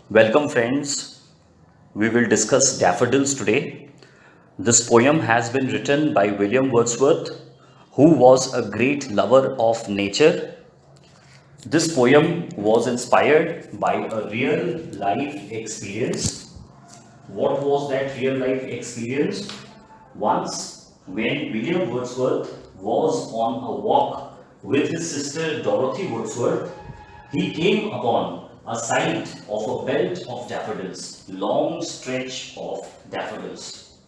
Welcome, friends. We will discuss Daffodils today. This poem has been written by William Wordsworth, who was a great lover of nature. This poem was inspired by a real life experience. What was that real life experience? Once, when William Wordsworth was on a walk with his sister Dorothy Wordsworth, he came upon a sight of a belt of daffodils, long stretch of daffodils,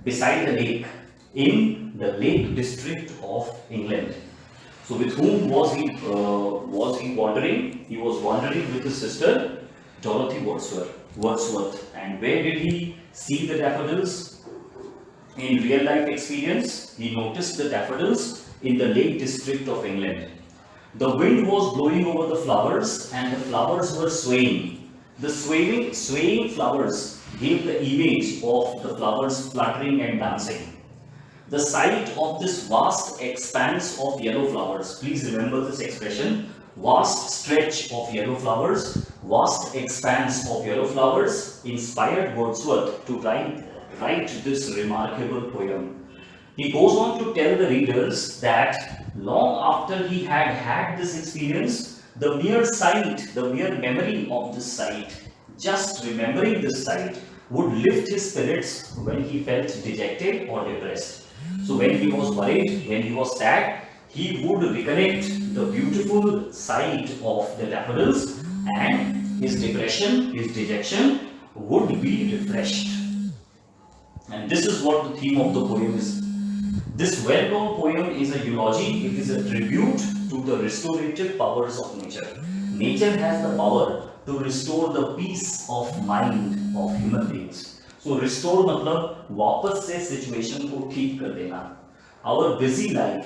beside the lake, in the Lake District of England. So, with whom was he wandering? He was wandering with his sister Dorothy Wordsworth. And where did he see the daffodils? In real life experience, he noticed the daffodils in the Lake District of England. The wind was blowing over the flowers and the flowers were swaying. The swaying flowers gave the image of the flowers fluttering and dancing. The sight of this vast expanse of yellow flowers, please remember this expression, vast stretch of yellow flowers, vast expanse of yellow flowers, inspired Wordsworth to write this remarkable poem. He goes on to tell the readers that long after he had this experience, the mere sight, the mere memory of this sight, just remembering this sight, would lift his spirits when he felt dejected or depressed. So when he was worried, when he was sad, he would recollect the beautiful sight of the daffodils and his depression, his dejection would be refreshed. And this is what the theme of the poem is. This well-known poem is a eulogy, it is a tribute to the restorative powers of nature. Nature has the power to restore the peace of mind of human beings. So restore मतलब वापस से situation को ठीक कर देना. Our busy life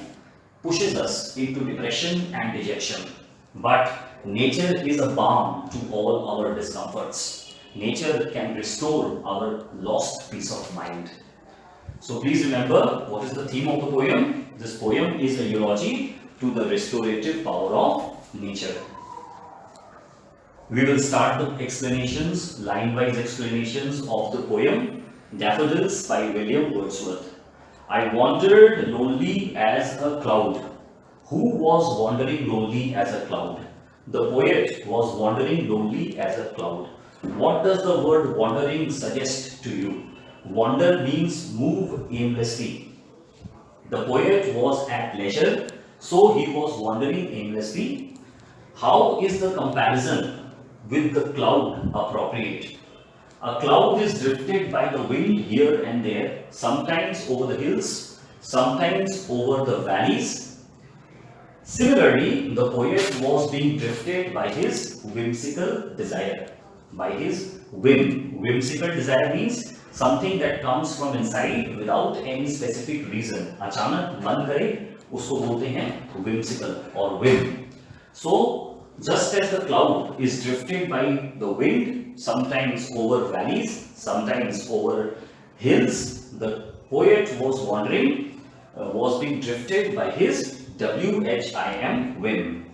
pushes us into depression and dejection, but nature is a balm to all our discomforts. Nature can restore our lost peace of mind. So please remember, what is the theme of the poem? This poem is a eulogy to the restorative power of nature. We will start the explanations, line-wise explanations of the poem Daffodils by William Wordsworth. I wandered lonely as a cloud. Who was wandering lonely as a cloud? The poet was wandering lonely as a cloud. What does the word wandering suggest to you? Wander means move aimlessly. The poet was at leisure, so he was wandering aimlessly. How is the comparison with the cloud appropriate? A cloud is drifted by the wind here and there, sometimes over the hills, sometimes over the valleys. Similarly, the poet was being drifted by his whimsical desire. By his whim. Whimsical desire means something that comes from inside without any specific reason. अचानक मन करे उसको बोलते हैं whimsical or whim. So just as the cloud is drifted by the wind, sometimes over valleys, sometimes over hills, the poet was wandering, was being drifted by his whim, whim.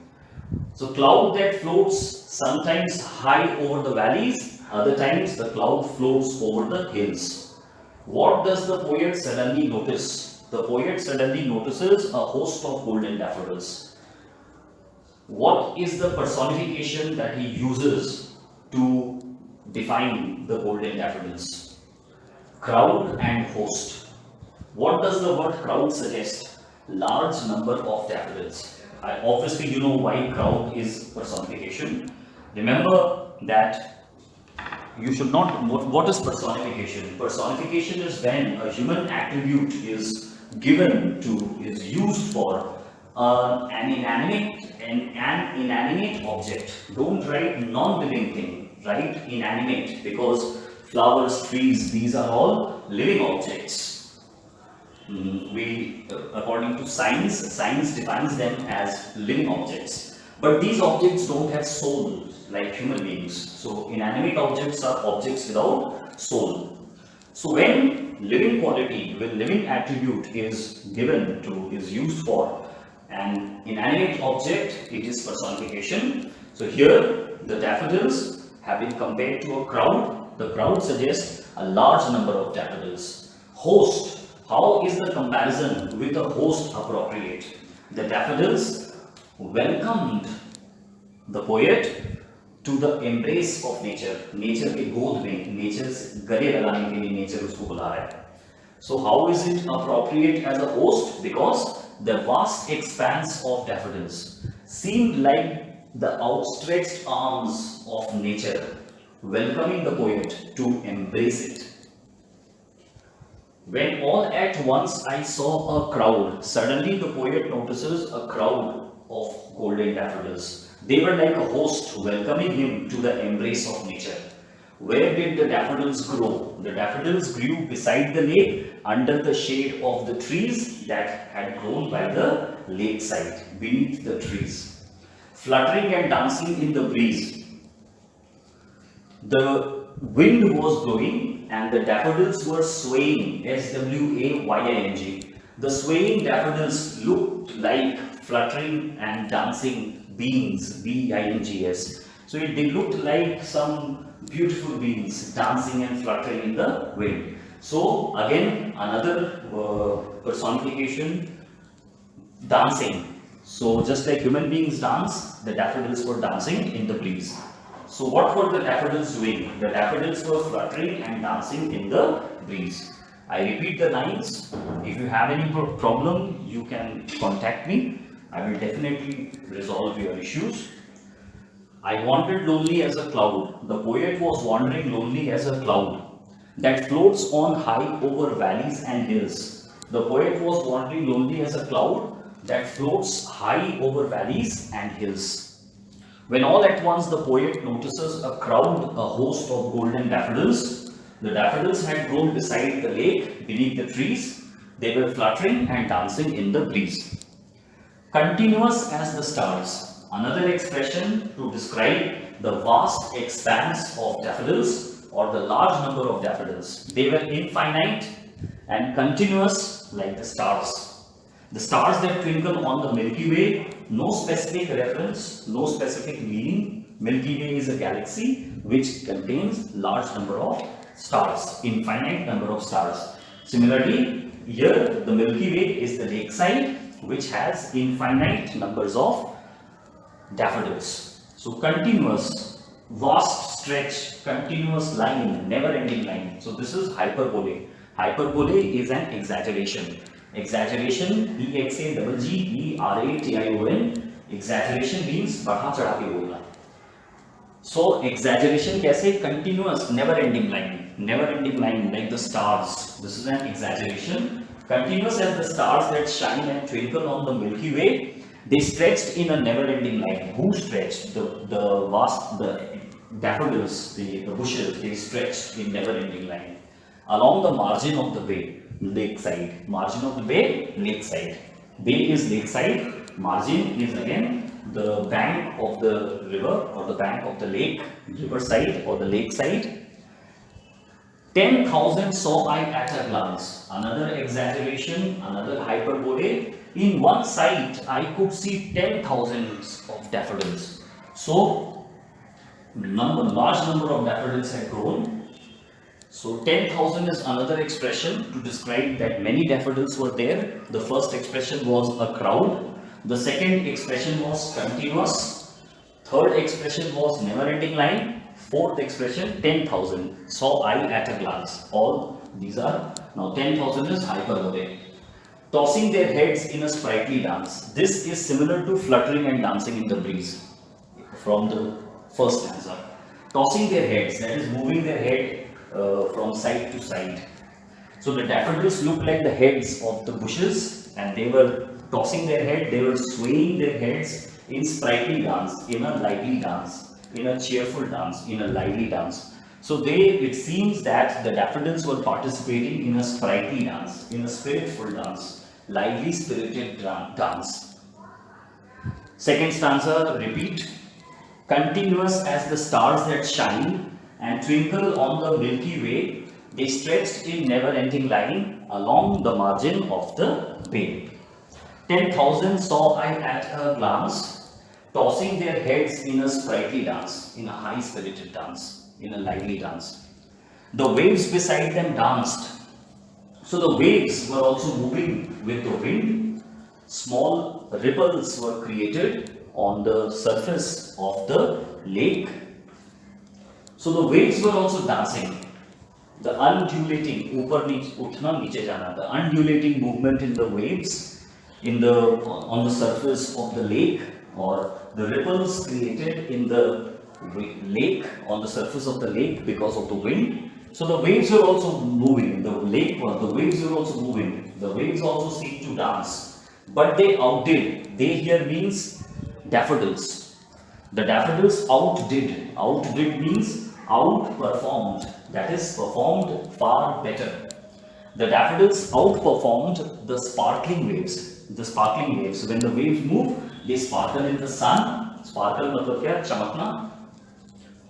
So cloud that floats sometimes high over the valleys, other times the cloud floats over the hills. What does the poet suddenly notice? The poet suddenly notices a host of golden daffodils. What is the personification that he uses to define the golden daffodils? Crowd and host. What does the word crowd suggest? Large number of daffodils. Obviously, you know why crowd is personification. Remember that you should not. What is personification? Personification is when a human attribute is given to, is used for an inanimate object. Don't write non-living thing, write inanimate, because flowers, trees, these are all living objects. According to science defines them as living objects. But these objects don't have soul like human beings. So inanimate objects are objects without soul. So when living quality, when living attribute is given to, is used for an inanimate object, it is personification. So here the daffodils have been compared to a crowd. The crowd suggests a large number of daffodils. Host. How is the comparison with a host appropriate? The daffodils welcomed the poet to the embrace of nature. Nature के गोद में, nature से गले लगाने के लिए nature उसको बुला रहा है. So how is it appropriate as a host? Because the vast expanse of daffodils seemed like the outstretched arms of nature, welcoming the poet to embrace it. When all at once I saw a crowd, suddenly the poet notices a crowd of golden daffodils. They were like a host welcoming him to the embrace of nature. Where did the daffodils grow? The daffodils grew beside the lake under the shade of the trees that had grown by the lakeside, beneath the trees. Fluttering and dancing in the breeze. The wind was blowing and the daffodils were swaying, S-W-A-Y-I-N-G. The swaying daffodils looked like fluttering and dancing beings, B-I-N-G-S. So they looked like some beautiful beings dancing and fluttering in the wind. So again another personification, dancing. So just like human beings dance, the daffodils were dancing in the breeze. So what were the daffodils doing? The daffodils were fluttering and dancing in the breeze. I repeat the lines. If you have any problem, you can contact me. I will definitely resolve your issues. I wandered lonely as a cloud. The poet was wandering lonely as a cloud that floats on high over valleys and hills. The poet was wandering lonely as a cloud that floats high over valleys and hills. When all at once the poet notices a crowd, a host of golden daffodils. The daffodils had grown beside the lake, beneath the trees. They were fluttering and dancing in the breeze. Continuous as the stars. Another expression to describe the vast expanse of daffodils or the large number of daffodils. They were infinite and continuous like the stars. The stars that twinkle on the Milky Way, no specific reference, no specific meaning. Milky Way is a galaxy which contains large number of stars, infinite number of stars. Similarly, here the Milky Way is the lakeside which has infinite numbers of daffodils. So continuous, vast stretch, continuous line, never ending line. So this is hyperbole. Hyperbole is an exaggeration. Exaggeration, E-X-A-G-G-E-R-A-T-I-O-N. Exaggeration means बढ़ा चढ़ा के बोलना. So exaggeration कैसे? Continuous, never ending line like the stars. This is an exaggeration. Continuous as the stars that shine and twinkle on the Milky Way. They stretched in a never-ending line. Who stretched? The daffodils, the bushes, they stretched in never-ending line. Along the margin of the bay, lakeside. Margin of the bay, lakeside. Bay is lakeside. Margin is again the bank of the river or the bank of the lake, riverside or the lakeside. 10,000 saw I at a glance. Another exaggeration, another hyperbole. In one sight, I could see 10,000s of daffodils. So, large number of daffodils had grown. So, 10,000 is another expression to describe that many daffodils were there. The first expression was a crowd. The second expression was continuous. Third expression was never-ending line. Fourth expression, 10,000 saw I at a glance. All these are, now 10,000 is hyperbole. Tossing their heads in a sprightly dance. This is similar to fluttering and dancing in the breeze from the first stanza. Tossing their heads, that is moving their head from side to side. So the daffodils look like the heads of the bushes and they were tossing their head, they were swaying their heads in sprightly dance, in a lively dance, in a cheerful dance, in a lively dance. So it seems that the daffodils were participating in a sprightly dance, in a spiritful dance, lively spirited dance. Second stanza, repeat. Continuous as the stars that shine and twinkle on the Milky Way, they stretched in never-ending line along the margin of the bay. 10,000 saw I at a glance. tossing their heads in a sprightly dance, in a high-spirited dance, in a lively dance. The waves beside them danced. So the waves were also moving with the wind. Small ripples were created on the surface of the lake. So the waves were also dancing. The undulating, ऊपर नीचे उठना नीचे जाना, the undulating movement in the waves on the surface of the lake, or the ripples created in the lake, on the surface of the lake because of the wind. So the waves were also moving. The waves were also moving. The waves also seemed to dance, but they outdid. They here means daffodils. The daffodils outdid. Outdid means outperformed. That is, performed far better. The daffodils outperformed the sparkling waves. The sparkling waves. When the waves move, they sparkle in the sun. Sparkle मतलब क्या? चमकना.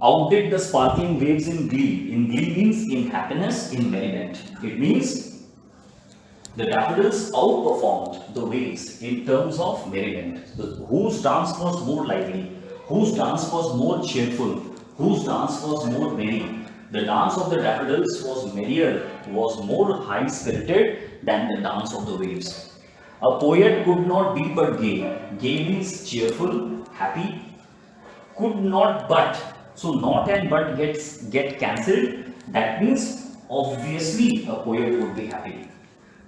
Outdid the sparkling waves in glee. In glee means in happiness, in merriment. It means the daffodils outperformed the waves in terms of merriment. Whose dance was more lively? Whose dance was more cheerful? Whose dance was more merry? The dance of the daffodils was merrier, was more high-spirited than the dance of the waves. A poet could not be but gay. Gay means cheerful, happy. Could not but. So not and but get cancelled. That means obviously a poet would be happy.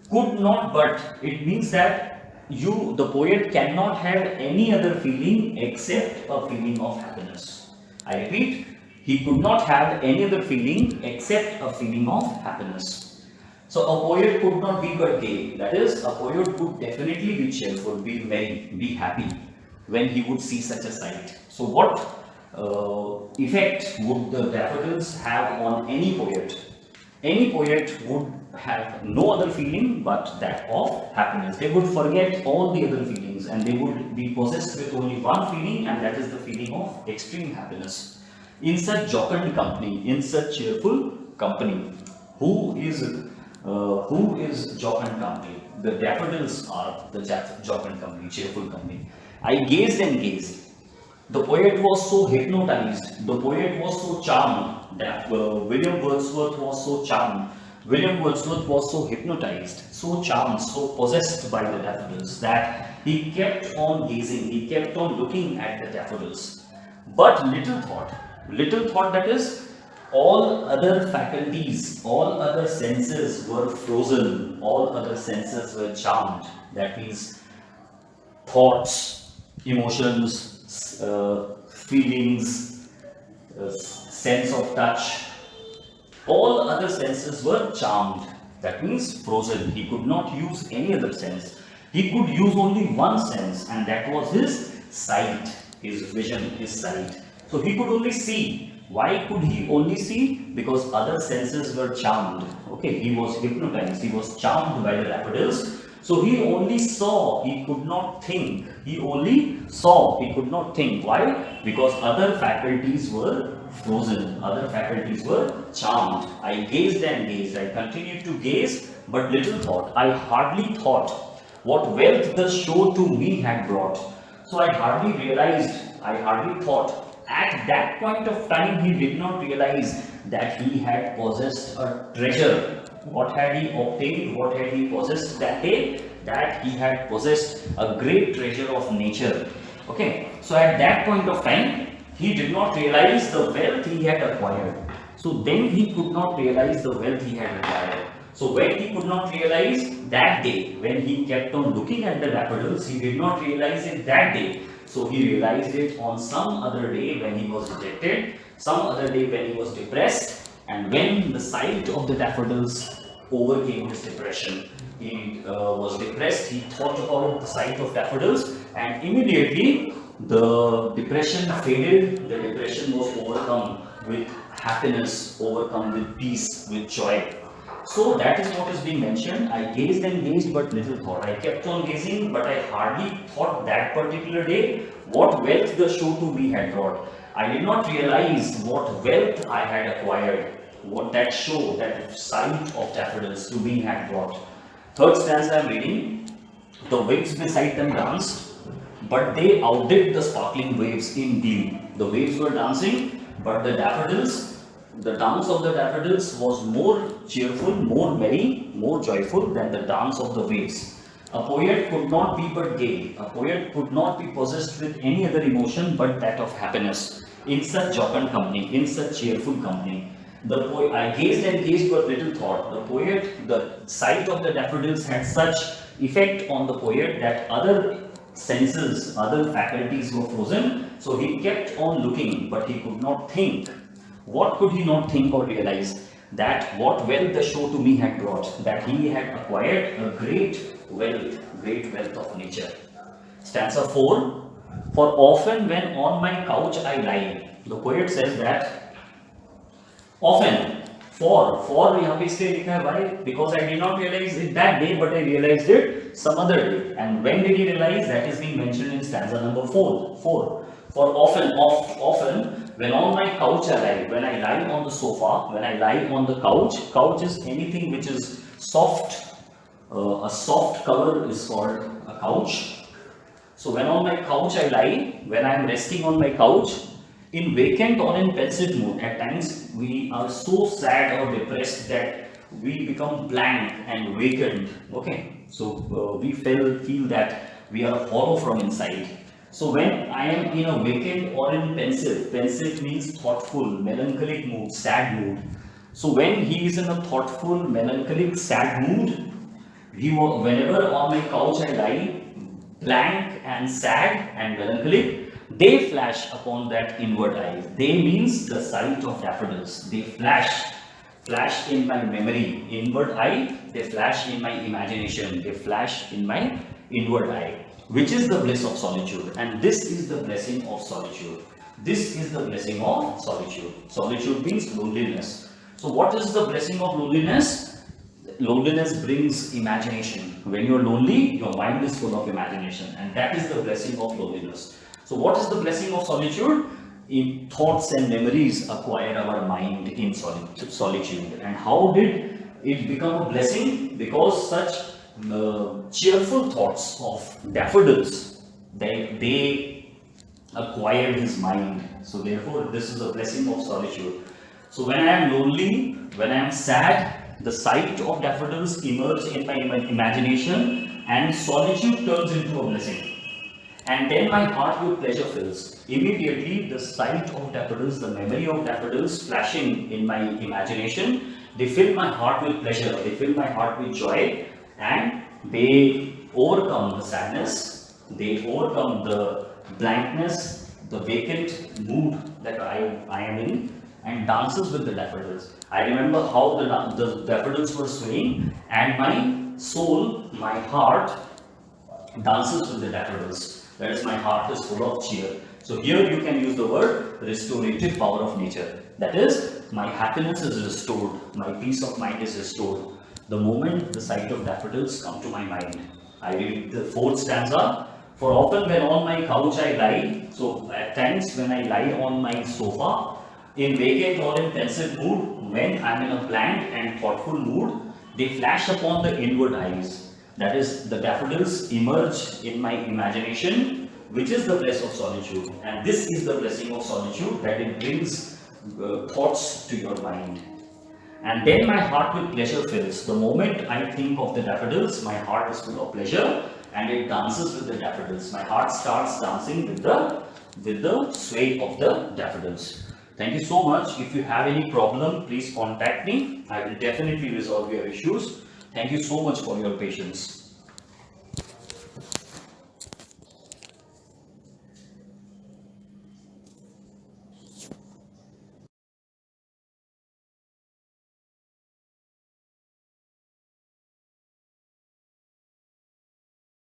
Could not but. It means that the poet cannot have any other feeling except a feeling of happiness. I repeat, he could not have any other feeling except a feeling of happiness. So a poet could not be but gay. That is, a poet would definitely be cheerful, be merry, be happy when he would see such a sight. So what effect would the daffodils have on any poet? Any poet would have no other feeling but that of happiness. They would forget all the other feelings and they would be possessed with only one feeling, and that is the feeling of extreme happiness. In such jocund company, in such cheerful company, who is jocund company? The daffodils are the jocund company, cheerful company. I gazed and gazed. The poet was so hypnotized, the poet was so charmed, that William Wordsworth was so charmed. William Wordsworth was so hypnotized, so charmed, so possessed by the daffodils that he kept on gazing, he kept on looking at the daffodils. But little thought that is, all other faculties, all other senses were frozen, all other senses were charmed. That means thoughts, emotions, feelings, sense of touch, all other senses were charmed. That means frozen. He could not use any other sense. He could use only one sense, and that was his sight, his vision, his sight. So he could only see. Why could he only see? Because other senses were charmed. Okay, he was hypnotized, he was charmed by the daffodils. So he only saw, he could not think. He only saw, he could not think. Why? Because other faculties were frozen, other faculties were charmed. I gazed and gazed, I continued to gaze, but little thought. I hardly thought what wealth the show to me had brought. So I hardly realized, I hardly thought. At that point of time, he did not realize that he had possessed a treasure. What had he obtained? What had he possessed that day? That he had possessed a great treasure of nature. Okay, so at that point of time, he did not realize the wealth he had acquired. So then he could not realize the wealth he had acquired. So when he could not realize that day, when he kept on looking at the daffodils, he did not realize it that day. So he realized it on some other day when he was dejected, some other day when he was depressed, and when the sight of the daffodils overcame his depression. He was depressed, he thought about the sight of daffodils, and immediately the depression faded, the depression was overcome with happiness, overcome with peace, with joy. So that is what is being mentioned. I gazed and gazed, but little thought. I kept on gazing, but I hardly thought that particular day what wealth the show to me had brought. I did not realize what wealth I had acquired, what that show, that sight of daffodils to me had brought. Third stanza I am reading. The waves beside them danced, but they outdid the sparkling waves in glee. The waves were dancing, but the daffodils, the dance of the daffodils was more cheerful, more merry, more joyful than the dance of the waves. A poet could not be but gay. A poet could not be possessed with any other emotion but that of happiness. In such jocund company, in such cheerful company, the poet, I gazed and gazed but little thought. The poet, the sight of the daffodils had such effect on the poet that other senses, other faculties were frozen. So he kept on looking, but he could not think. What could he not think or realize? That what wealth the show to me had brought, that he had acquired a great wealth of nature. Stanza 4. For often when on my couch I lie, the poet says that often, for यहाँ पे इसलिए लिखा है, why? Because I did not realize it that day, but I realized it some other day. And when did he realize? That is being mentioned in stanza number 4. For often, when on my couch I lie, when I lie on the sofa, when I lie on the couch is anything which is soft. A soft cover is called a couch. So when on my couch I lie, when I am resting on my couch, in vacant or in pensive mood, at times we are so sad or depressed that we become blank and vacant. Okay, so we feel that we are hollow from inside. So when I am in a vacant or in pensive means thoughtful, melancholic mood, sad mood. So when he is in a thoughtful, melancholic, sad mood, whenever on my couch I lie, blank and sad and melancholic, they flash upon that inward eye. They means the sight of daffodils. They flash in my memory. Inward eye, they flash in my imagination. They flash in my inward eye, which is the bliss of solitude. And this is the blessing of solitude. This is the blessing of solitude. Solitude means loneliness. So what is the blessing of loneliness? Loneliness brings imagination. When you're lonely, your mind is full of imagination, and that is the blessing of loneliness. So what is the blessing of solitude? In thoughts and memories acquire our mind in solitude. And how did it become a blessing? Because such cheerful thoughts of daffodils, they acquired his mind. So therefore this is a blessing of solitude. So when I am lonely, when I am sad, the sight of daffodils emerge in my imagination, and solitude turns into a blessing. And then my heart with pleasure fills. Immediately the sight of daffodils, the memory of daffodils flashing in my imagination, they fill my heart with pleasure, they fill my heart with joy, and they overcome the sadness, they overcome the blankness, the vacant mood that I am in, and dances with the daffodils. I remember how the daffodils were swaying, and my soul, my heart, dances with the daffodils. That is, my heart is full of cheer. So here you can use the word restorative power of nature. That is, my happiness is restored, my peace of mind is restored the moment the sight of daffodils come to my mind. I read the 4th stanza. For often when on my couch I lie, so at times when I lie on my sofa, in vacant or in pensive mood, when I am in a blank and thoughtful mood, they flash upon the inward eyes. That is, the daffodils emerge in my imagination, which is the bliss of solitude. And this is the blessing of solitude, that it brings thoughts to your mind. And then my heart with pleasure fills. The moment I think of the daffodils, my heart is full of pleasure, and it dances with the daffodils. My heart starts dancing with the sway of the daffodils. Thank you so much. If you have any problem, please contact me. I will definitely resolve your issues. Thank you so much for your patience.